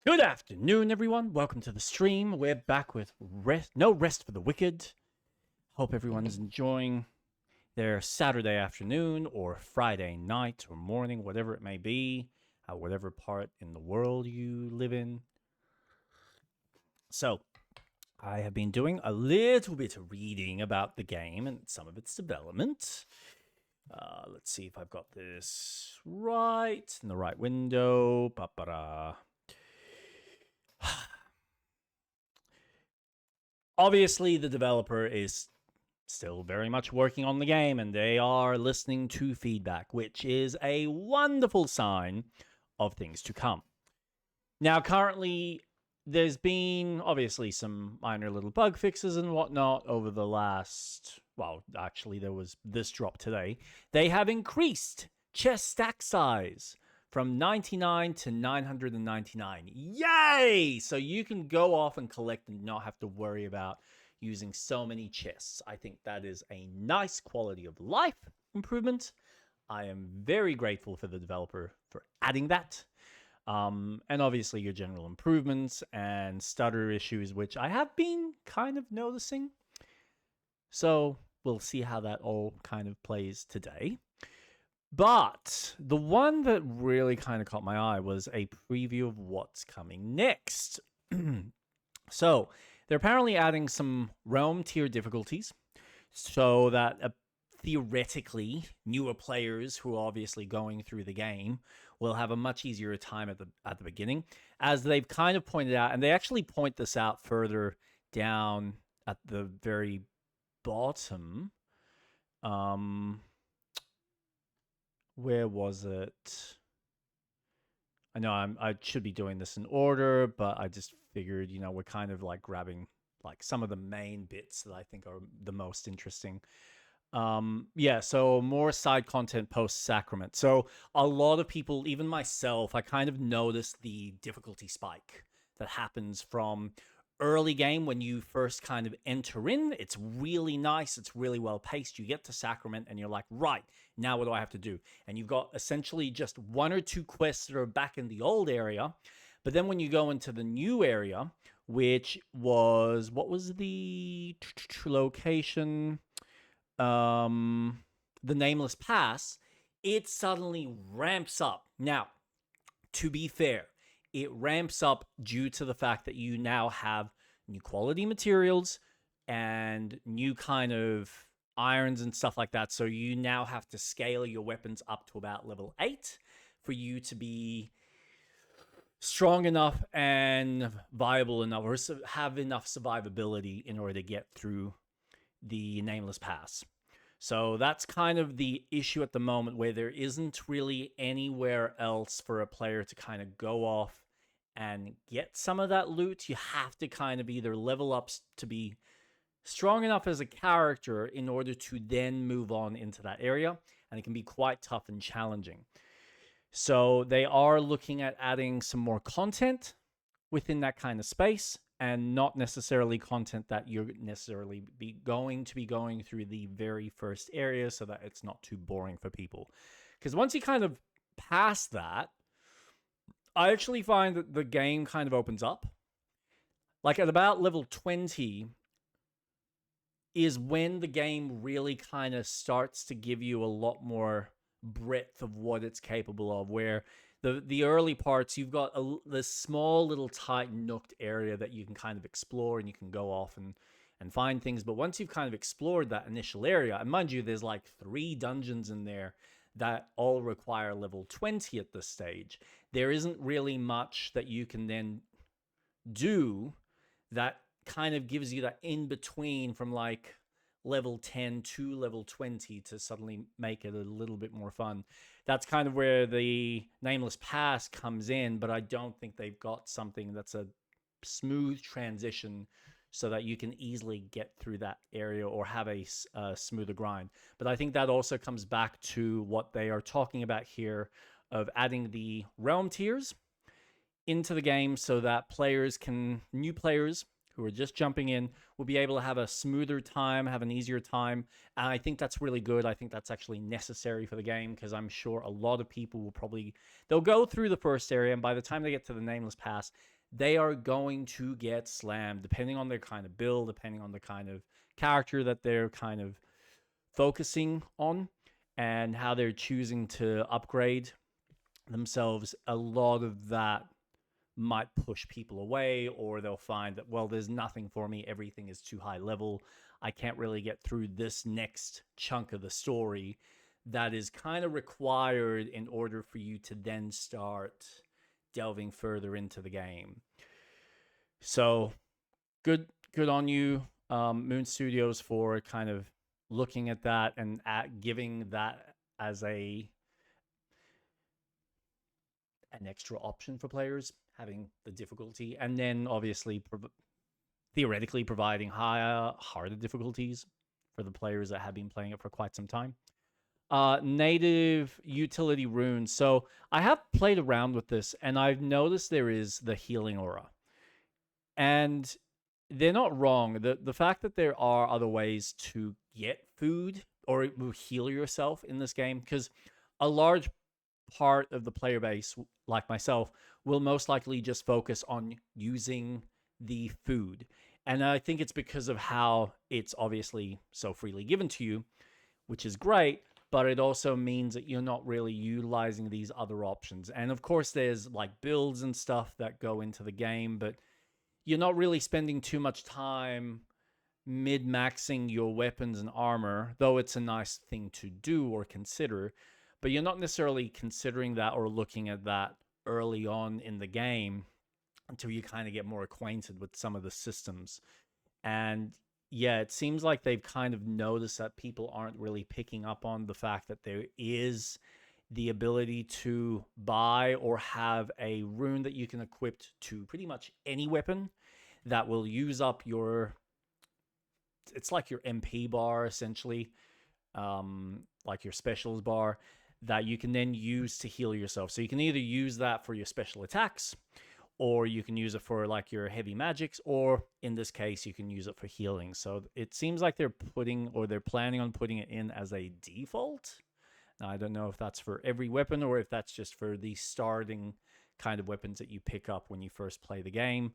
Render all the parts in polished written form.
Good afternoon, everyone. Welcome to the stream. We're back with No Rest for the Wicked. Hope everyone's enjoying their Saturday afternoon or Friday night or morning, whatever it may be, whatever part in the world you live in. So, I have been doing a little bit of reading about the game and some of its development. Let's see if I've got this right in the right window. Ba-ba-da. Obviously, the developer is still very much working on the game and they are listening to feedback, which is a wonderful sign of things to come. Now, currently, there's been obviously some minor little bug fixes and whatnot over the last. Well, actually, there was this drop today. They have increased chest stack size from 99 to 999. Yay! So you can go off and collect and not have to worry about using so many chests. I think that is a nice quality of life improvement. I am very grateful for the developer for adding that. And obviously your general improvements and stutter issues, which I have been kind of noticing. So we'll see how that all kind of plays today. But the one that really kind of caught my eye was a preview of what's coming next. So they're apparently adding some realm tier difficulties so that theoretically newer players who are obviously going through the game will have a much easier time at the beginning, as they've kind of pointed out, and they actually point this out further down at the very bottom. Where was it? I know I should be doing this in order, but I just figured, we're kind of like grabbing like some of the main bits that I think are the most interesting. So more side content post Sacrament. So a lot of people, even myself, I kind of noticed the difficulty spike that happens from early game when you first kind of enter in. It's really nice. It's really well paced. You get to Sacrament and you're like, right, now what do I have to do? And you've got essentially just one or two quests that are back in the old area. But then when you go into the new area, which was, what was the location? The Nameless Pass, it suddenly ramps up. Now, to be fair, it ramps up due to the fact that you now have new quality materials and new kind of irons and stuff like that. So you now have to scale your weapons up to about level 8 for you to be strong enough and viable enough, or have enough survivability in order to get through the Nameless Pass. So that's kind of the issue at the moment, where there isn't really anywhere else for a player to kind of go off and get some of that loot. You have to kind of either level up to be strong enough as a character in order to then move on into that area, and it can be quite tough and challenging. So they are looking at adding some more content within that kind of space, and not necessarily content that you're necessarily going through the very first area, so that it's not too boring for people. Because once you kind of pass that, I actually find that the game kind of opens up. Like at about level 20 is when the game really kind of starts to give you a lot more breadth of what it's capable of, where the early parts, you've got this small little tight nooked area that you can kind of explore, and you can go off and find things. But once you've kind of explored that initial area, and mind you, there's like 3 dungeons in there that all require level 20 at this stage, there isn't really much that you can then do that kind of gives you that in between from like level 10 to level 20 to suddenly make it a little bit more fun. That's kind of where the Nameless Pass comes in, but I don't think they've got something that's a smooth transition so that you can easily get through that area or have a smoother grind. But I think that also comes back to what they are talking about here of adding the realm tiers into the game so that new players who are just jumping in will be able to have a smoother time, have an easier time. And I think that's really good. I think that's actually necessary for the game because I'm sure a lot of people will probably they'll go through the first area, and by the time they get to the Nameless Pass, they are going to get slammed depending on their kind of build, depending on the kind of character that they're kind of focusing on and how they're choosing to upgrade themselves. A lot of that might push people away, or they'll find that, well, there's nothing for me, everything is too high level, I can't really get through this next chunk of the story that is kind of required in order for you to then start delving further into the game. So good on you, Moon Studios, for kind of looking at that and giving that as an extra option for players, having the difficulty, and then obviously theoretically providing harder difficulties for the players that have been playing it for quite some time. Native utility runes. So I have played around with this, and I've noticed there is the healing aura, and they're not wrong. The fact that there are other ways to get food or heal yourself in this game, because a large part of the player base, like myself, will most likely just focus on using the food. And I think it's because of how it's obviously so freely given to you, which is great, but it also means that you're not really utilizing these other options. And of course, there's like builds and stuff that go into the game, but you're not really spending too much time mid-maxing your weapons and armor, though it's a nice thing to do or consider, but you're not necessarily considering that or looking at that early on in the game until you kind of get more acquainted with some of the systems. And yeah, it seems like they've kind of noticed that people aren't really picking up on the fact that there is the ability to buy or have a rune that you can equip to pretty much any weapon that will use up your, it's like your MP bar essentially, like your specials bar that you can then use to heal yourself. So you can either use that for your special attacks, or you can use it for like your heavy magics, or in this case, you can use it for healing. So it seems like they're planning on putting it in as a default. Now, I don't know if that's for every weapon or if that's just for the starting kind of weapons that you pick up when you first play the game.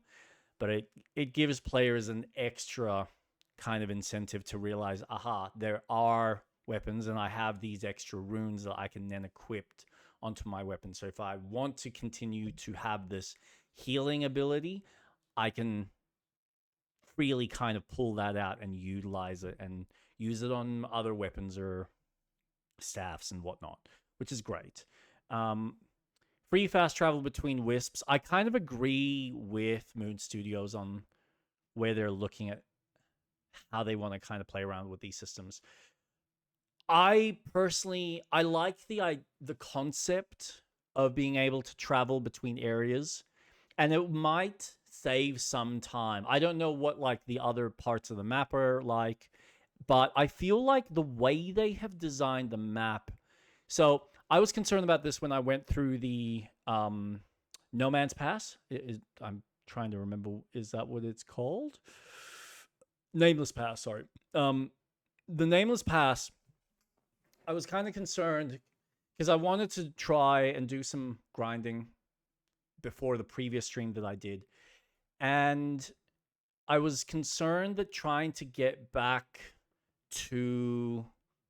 But it gives players an extra kind of incentive to realize, aha, there are weapons and I have these extra runes that I can then equip onto my weapon. So if I want to continue to have this healing ability, I can freely kind of pull that out and utilize it and use it on other weapons or staffs and whatnot, which is great. Free fast travel between wisps. I kind of agree with Moon Studios on where they're looking at how they want to kind of play around with these systems. I personally, I like the concept of being able to travel between areas, and it might save some time. I don't know what like the other parts of the map are like, but I feel like the way they have designed the map. So I was concerned about this when I went through the No Man's Pass. I'm trying to remember, is that what it's called? Nameless Pass, sorry. The Nameless Pass, I was kind of concerned because I wanted to try and do some grinding before the previous stream that I did. And I was concerned that trying to get back to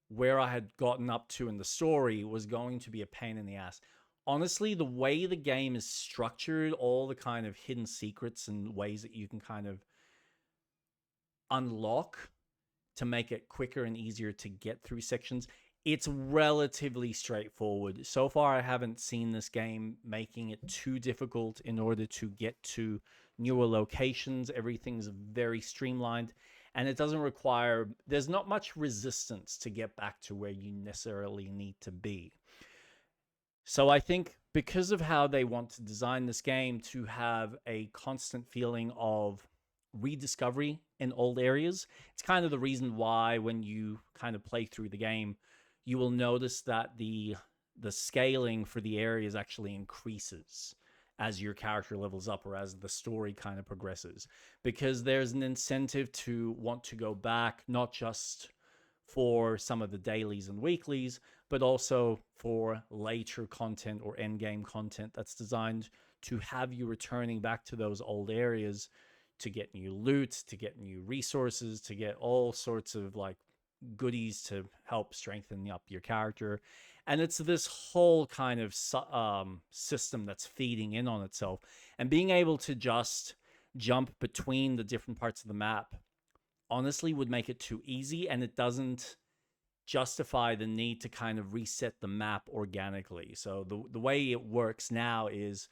where I had gotten up to in the story was going to be a pain in the ass. Honestly, the way the game is structured, all the kind of hidden secrets and ways that you can kind of unlock to make it quicker and easier to get through sections, it's relatively straightforward. So far, I haven't seen this game making it too difficult in order to get to newer locations. Everything's very streamlined, and it doesn't require, there's not much resistance to get back to where you necessarily need to be. So I think because of how they want to design this game to have a constant feeling of rediscovery in old areas, it's kind of the reason why when you kind of play through the game, you will notice that the scaling for the areas actually increases as your character levels up or as the story kind of progresses, because there's an incentive to want to go back, not just for some of the dailies and weeklies, but also for later content or end game content that's designed to have you returning back to those old areas to get new loot, to get new resources, to get all sorts of like goodies to help strengthen up your character. And it's this whole kind of system that's feeding in on itself. And being able to just jump between the different parts of the map honestly would make it too easy, and it doesn't justify the need to kind of reset the map organically. So the way it works now is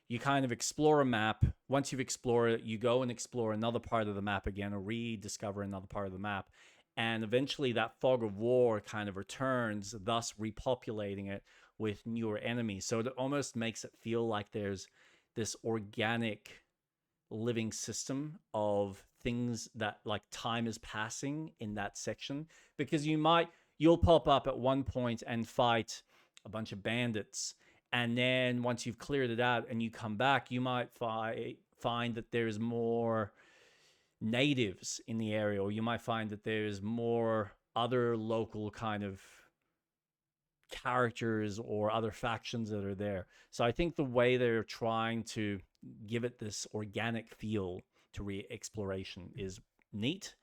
you kind of explore a map. Once you've explored it, you go and explore another part of the map again, or rediscover another part of the map. And eventually that fog of war kind of returns, thus repopulating it with newer enemies. So it almost makes it feel like there's this organic living system of things that like time is passing in that section, because you'll pop up at one point and fight a bunch of bandits, and then once you've cleared it out and you come back, you might find that there's more natives in the area, or you might find that there's more other local kind of characters or other factions that are there. So I think the way they're trying to give it this organic feel to re-exploration is neat,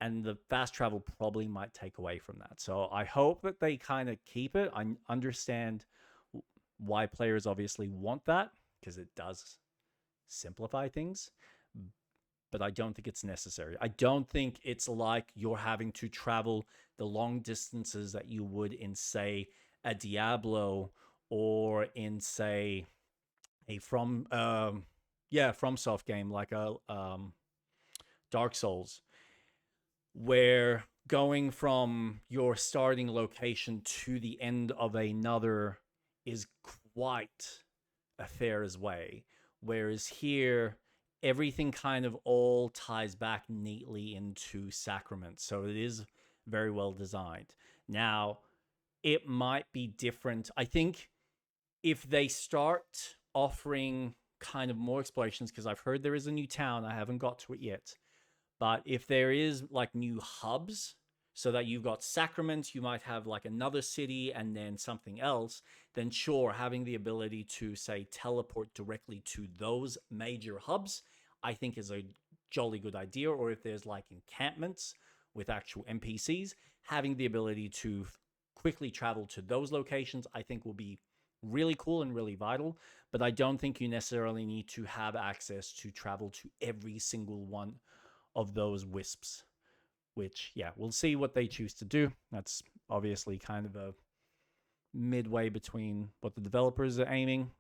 and the fast travel probably might take away from that. So I hope that they kind of keep it. I understand why players obviously want that, because it does simplify things, but I don't think it's necessary. I don't think it's like you're having to travel the long distances that you would in, say, a Diablo, or in, say, a FromSoft game like a Dark Souls, where going from your starting location to the end of another is quite a fair's way. Whereas here, everything kind of all ties back neatly into Sacrament. So it is very well designed. Now, it might be different. I think if they start offering kind of more explorations, because I've heard there is a new town, I haven't got to it yet, but if there is like new hubs, so that you've got Sacrament, you might have like another city and then something else, then sure, having the ability to, say, teleport directly to those major hubs, I think is a jolly good idea. Or if there's like encampments with actual NPCs, having the ability to quickly travel to those locations, I think will be really cool and really vital. But I don't think you necessarily need to have access to travel to every single one of those wisps, which, yeah, we'll see what they choose to do. That's obviously kind of a midway between what the developers are aiming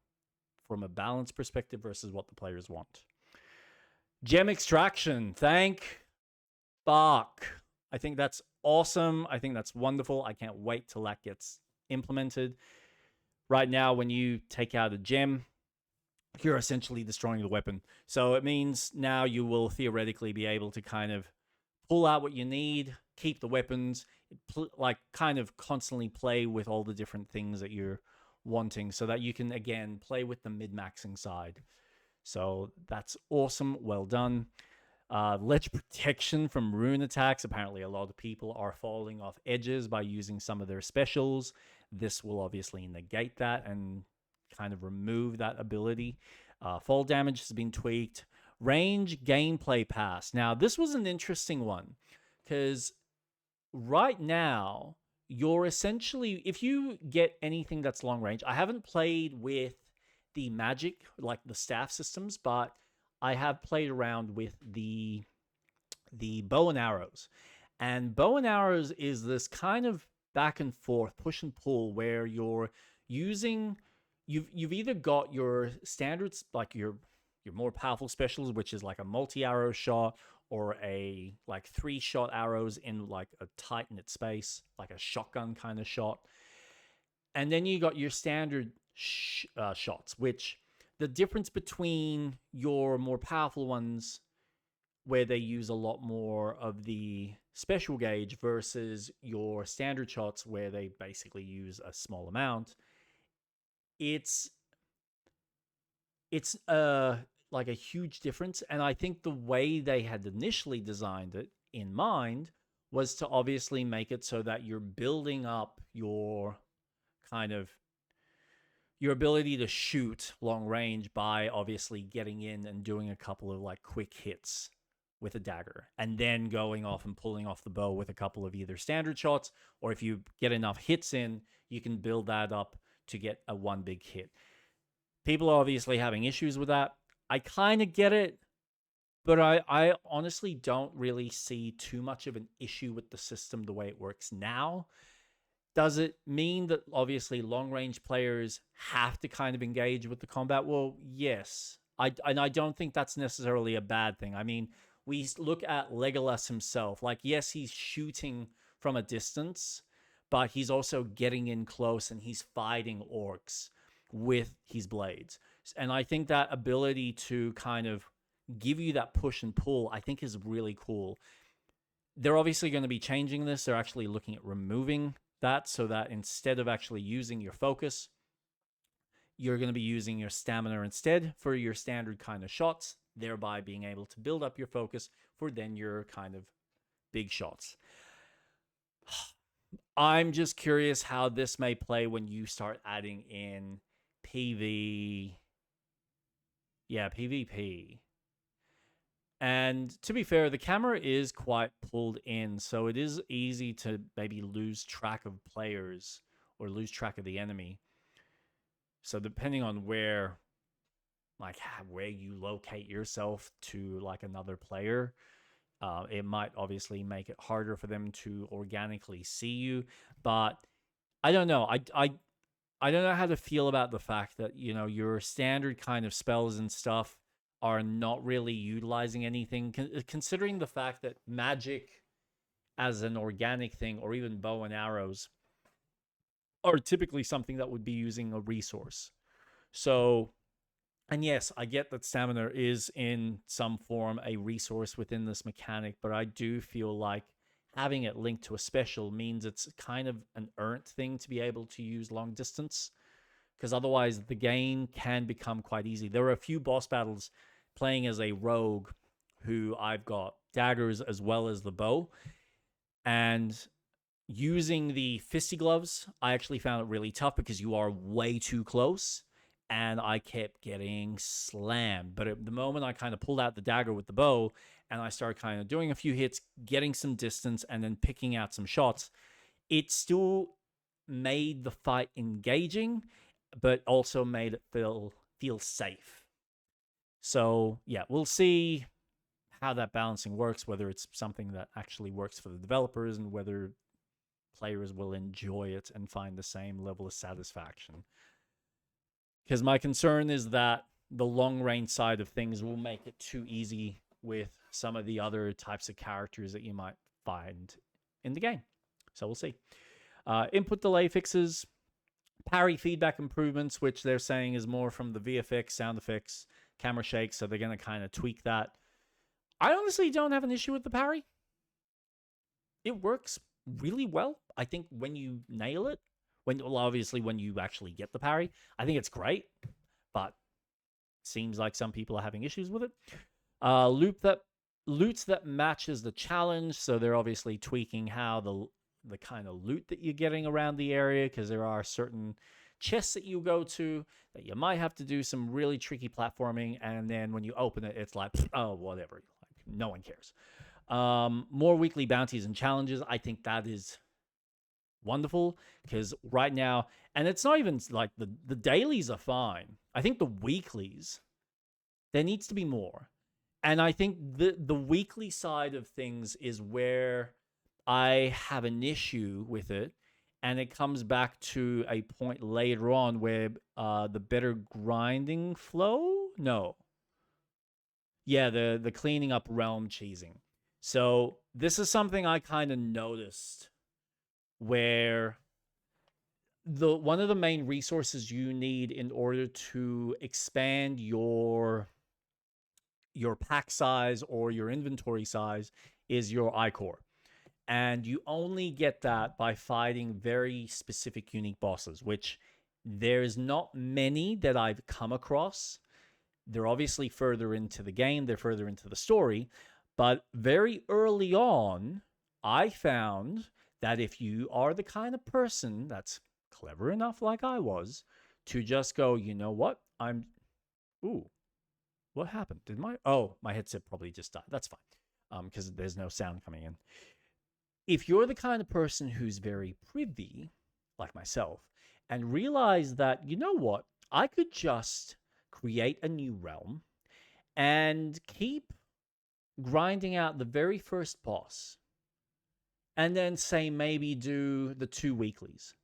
from a balance perspective versus what the players want. Gem extraction, thank fuck. I think that's awesome. I think that's wonderful. I can't wait till that gets implemented. Right now, when you take out a gem, you're essentially destroying the weapon. So it means now you will theoretically be able to kind of pull out what you need, keep the weapons, like kind of constantly play with all the different things that you're wanting, so that you can, again, play with the mid-maxing side. So that's awesome. Well done. Ledge protection from rune attacks. Apparently, a lot of people are falling off edges by using some of their specials. This will obviously negate that and kind of remove that ability. Fall damage has been tweaked. Range gameplay pass. Now, this was an interesting one, because right now, you're essentially, if you get anything that's long range, I haven't played with the magic, like the staff systems, but I have played around with the bow and arrows. And bow and arrows is this kind of back and forth, push and pull, where you're using, you've either got your standards, like your more powerful specials, which is like a multi-arrow shot, or a like 3-shot arrows in like a tight knit space, like a shotgun kind of shot. And then you got your standard shots, which the difference between your more powerful ones, where they use a lot more of the special gauge, versus your standard shots, where they basically use a small amount, it's it's like a huge difference. And I think the way they had initially designed it in mind was to obviously make it so that you're building up your kind of your ability to shoot long range by obviously getting in and doing a couple of like quick hits with a dagger and then going off and pulling off the bow with a couple of either standard shots, or if you get enough hits in, you can build that up to get a one big hit. People are obviously having issues with that. I kind of get it, but I honestly don't really see too much of an issue with the system the way it works now. Does it mean that obviously long range players have to kind of engage with the combat? Well, yes. I don't think that's necessarily a bad thing. I mean, we look at Legolas himself. Like, yes, he's shooting from a distance, but he's also getting in close and he's fighting orcs with his blades. And I think that ability to kind of give you that push and pull, I think is really cool. They're obviously going to be changing this. They're actually looking at removing that so that instead of actually using your focus, you're going to be using your stamina instead for your standard kind of shots, thereby being able to build up your focus for then your kind of big shots. I'm just curious how this may play when you start adding in PvP. And to be fair, the camera is quite pulled in, so it is easy to maybe lose track of players or lose track of the enemy. So depending on where you locate yourself to like another player, it might obviously make it harder for them to organically see you. But I don't know. I don't know how to feel about the fact that, you know, your standard kind of spells and stuff are not really utilizing anything, considering the fact that magic as an organic thing, or even bow and arrows, are typically something that would be using a resource. So, and yes, I get that stamina is in some form a resource within this mechanic, but I do feel like having it linked to a special means it's kind of an earned thing to be able to use long distance, because otherwise the game can become quite easy. There are a few boss battles playing as a rogue who I've got daggers as well as the bow, and using the fisty gloves, I actually found it really tough because you are way too close and I kept getting slammed. But at the moment I kind of pulled out the dagger with the bow and I started kind of doing a few hits, getting some distance, and then picking out some shots, it still made the fight engaging, but also made it feel safe. So yeah, we'll see how that balancing works, whether it's something that actually works for the developers and whether players will enjoy it and find the same level of satisfaction. Because my concern is that the long range side of things will make it too easy with some of the other types of characters that you might find in the game. So we'll see. Input delay fixes, parry feedback improvements, which they're saying is more from the VFX, sound effects, camera shake, so they're going to kind of tweak that. I honestly don't have an issue with the parry. It works really well. I think when you nail it, obviously when you actually get the parry, I think it's great, but seems like some people are having issues with it. Loot that matches the challenge, so they're obviously tweaking how the kind of loot that you're getting around the area, because there are certain chests that you go to that you might have to do some really tricky platforming, and then when you open it, it's like, oh, whatever, like, no one cares. More weekly bounties and challenges. I think that is wonderful, because right now, and it's not even like the dailies are fine. I think the weeklies, there needs to be more. And I think the weekly side of things is where I have an issue with it. And it comes back to a point later on where the better grinding flow? No. Yeah, the cleaning up realm cheesing. So this is something I kind of noticed, where one of the main resources you need in order to expand your pack size or your inventory size is your ichor. And you only get that by fighting very specific unique bosses, which there's not many that I've come across they're obviously further into the game, they're further into the story, but very early on, I found that if you are the kind of person that's clever enough, like I was, to just go, you know what, ooh, what happened? My headset probably just died. That's fine, because there's no sound coming in. If you're the kind of person who's very privy, like myself, and realize that, you know what, I could just create a new realm and keep grinding out the very first boss, and then say maybe do the 2 weeklies,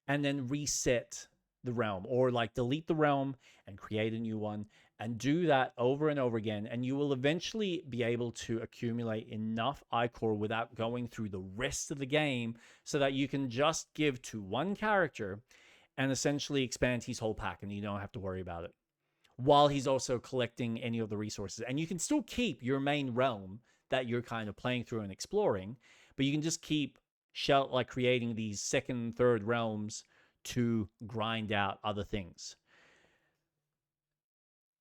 and then reset the realm, or like delete the realm and create a new one, and do that over and over again, and you will eventually be able to accumulate enough ichor without going through the rest of the game, so that you can just give to one character and essentially expand his whole pack, and you don't have to worry about it, while he's also collecting any of the resources. And you can still keep your main realm that you're kind of playing through and exploring, but you can just keep like creating these second, third realms to grind out other things.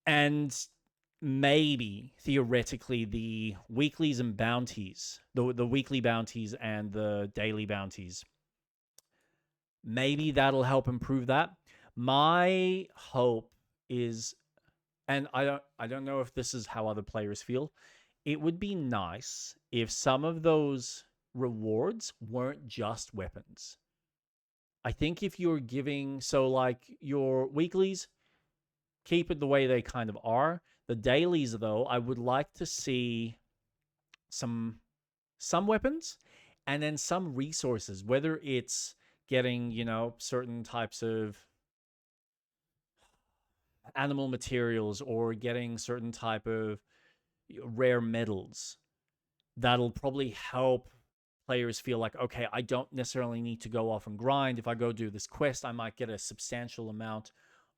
And maybe theoretically the weeklies and bounties, the weekly bounties and the daily bounties, maybe that'll help improve that. My hope is, and I don't know if this is how other players feel, it would be nice if some of those rewards weren't just weapons. I think if you're giving, so like your weeklies, keep it the way they kind of are. The dailies, though, I would like to see some weapons and then some resources, whether it's getting, certain types of animal materials or getting certain type of rare metals. That'll probably help players feel like, okay, I don't necessarily need to go off and grind. If I go do this quest, I might get a substantial amount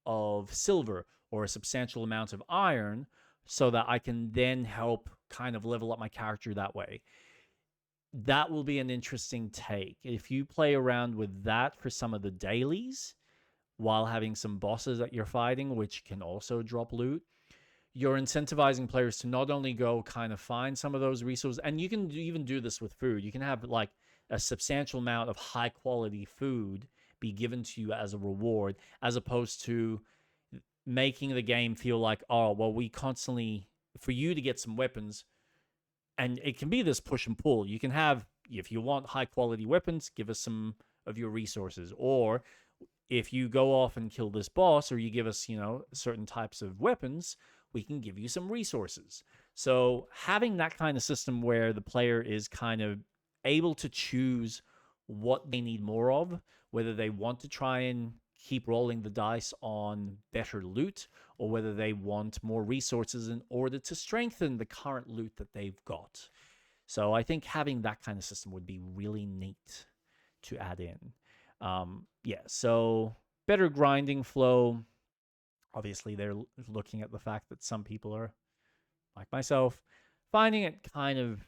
of silver or a substantial amount of iron, so that I can then help kind of level up my character that way. That will be an interesting take. If you play around with that for some of the dailies, while having some bosses that you're fighting, which can also drop loot, you're incentivizing players to not only go kind of find some of those resources, and you can even do this with food. You can have like a substantial amount of high quality food be given to you as a reward, as opposed to making the game feel like, oh, well, we constantly, for you to get some weapons, and it can be this push and pull. You can have, if you want high quality weapons, give us some of your resources, or if you go off and kill this boss, or you give us, certain types of weapons, we can give you some resources. So having that kind of system where the player is kind of able to choose what they need more of, whether they want to try and keep rolling the dice on better loot, or whether they want more resources in order to strengthen the current loot that they've got. So I think having that kind of system would be really neat to add in. So better grinding flow. Obviously, they're looking at the fact that some people are, like myself, finding it kind of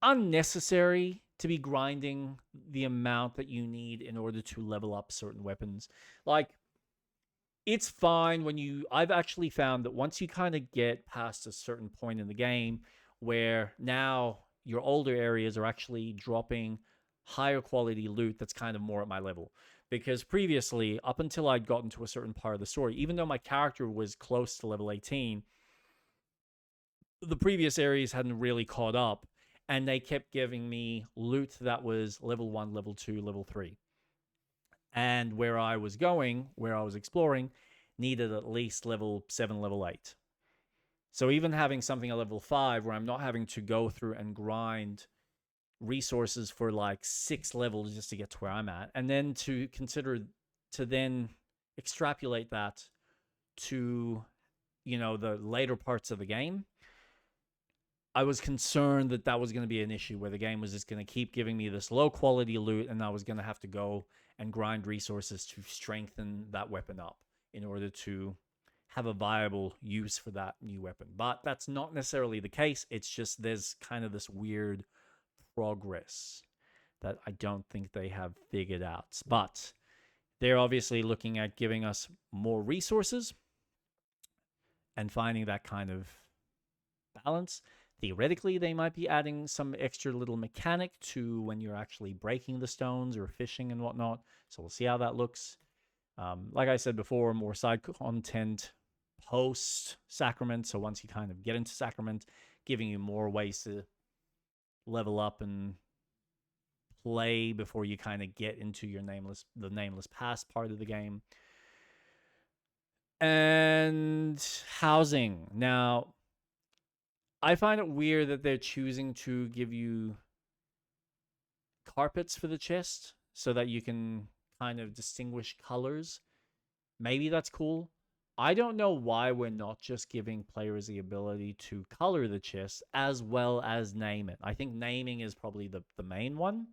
unnecessary to be grinding the amount that you need in order to level up certain weapons. Like, it's fine when I've actually found that once you kind of get past a certain point in the game where now your older areas are actually dropping higher quality loot that's kind of more at my level. Because previously, up until I'd gotten to a certain part of the story, even though my character was close to level 18, the previous areas hadn't really caught up, and they kept giving me loot that was level 1, level 2, level 3. And where I was going, where I was exploring, needed at least level 7, level 8. So even having something at level 5 where I'm not having to go through and grind resources for like 6 levels just to get to where I'm at, and then to consider to then extrapolate that to, the later parts of the game, I was concerned that that was going to be an issue where the game was just going to keep giving me this low quality loot, and I was going to have to go and grind resources to strengthen that weapon up in order to have a viable use for that new weapon. But that's not necessarily the case. It's just there's kind of this weird progress that I don't think they have figured out. But They're obviously looking at giving us more resources and finding that kind of balance. Theoretically, they might be adding some extra little mechanic to when you're actually breaking the stones or fishing and whatnot. So we'll see how that looks. Like I said before, more side content post Sacrament. So once you kind of get into Sacrament, giving you more ways to level up and play before you kind of get into the nameless past part of the game. And housing. Now, I find it weird that they're choosing to give you carpets for the chest so that you can kind of distinguish colors. Maybe that's cool. I don't know why we're not just giving players the ability to color the chest as well as name it. I think naming is probably the main one.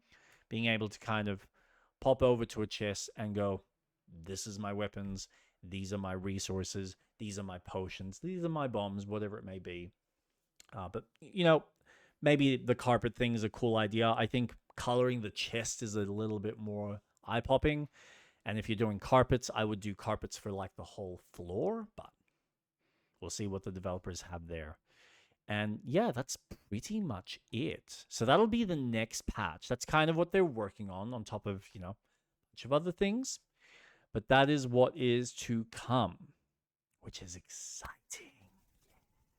Being able to kind of pop over to a chest and go, this is my weapons, these are my resources, these are my potions, these are my bombs, whatever it may be. But, maybe the carpet thing is a cool idea. I think coloring the chest is a little bit more eye-popping. And if you're doing carpets, I would do carpets for like the whole floor, but we'll see what the developers have there. And yeah, that's pretty much it. So that'll be the next patch. That's kind of what they're working on top of, a bunch of other things. But that is what is to come, which is exciting.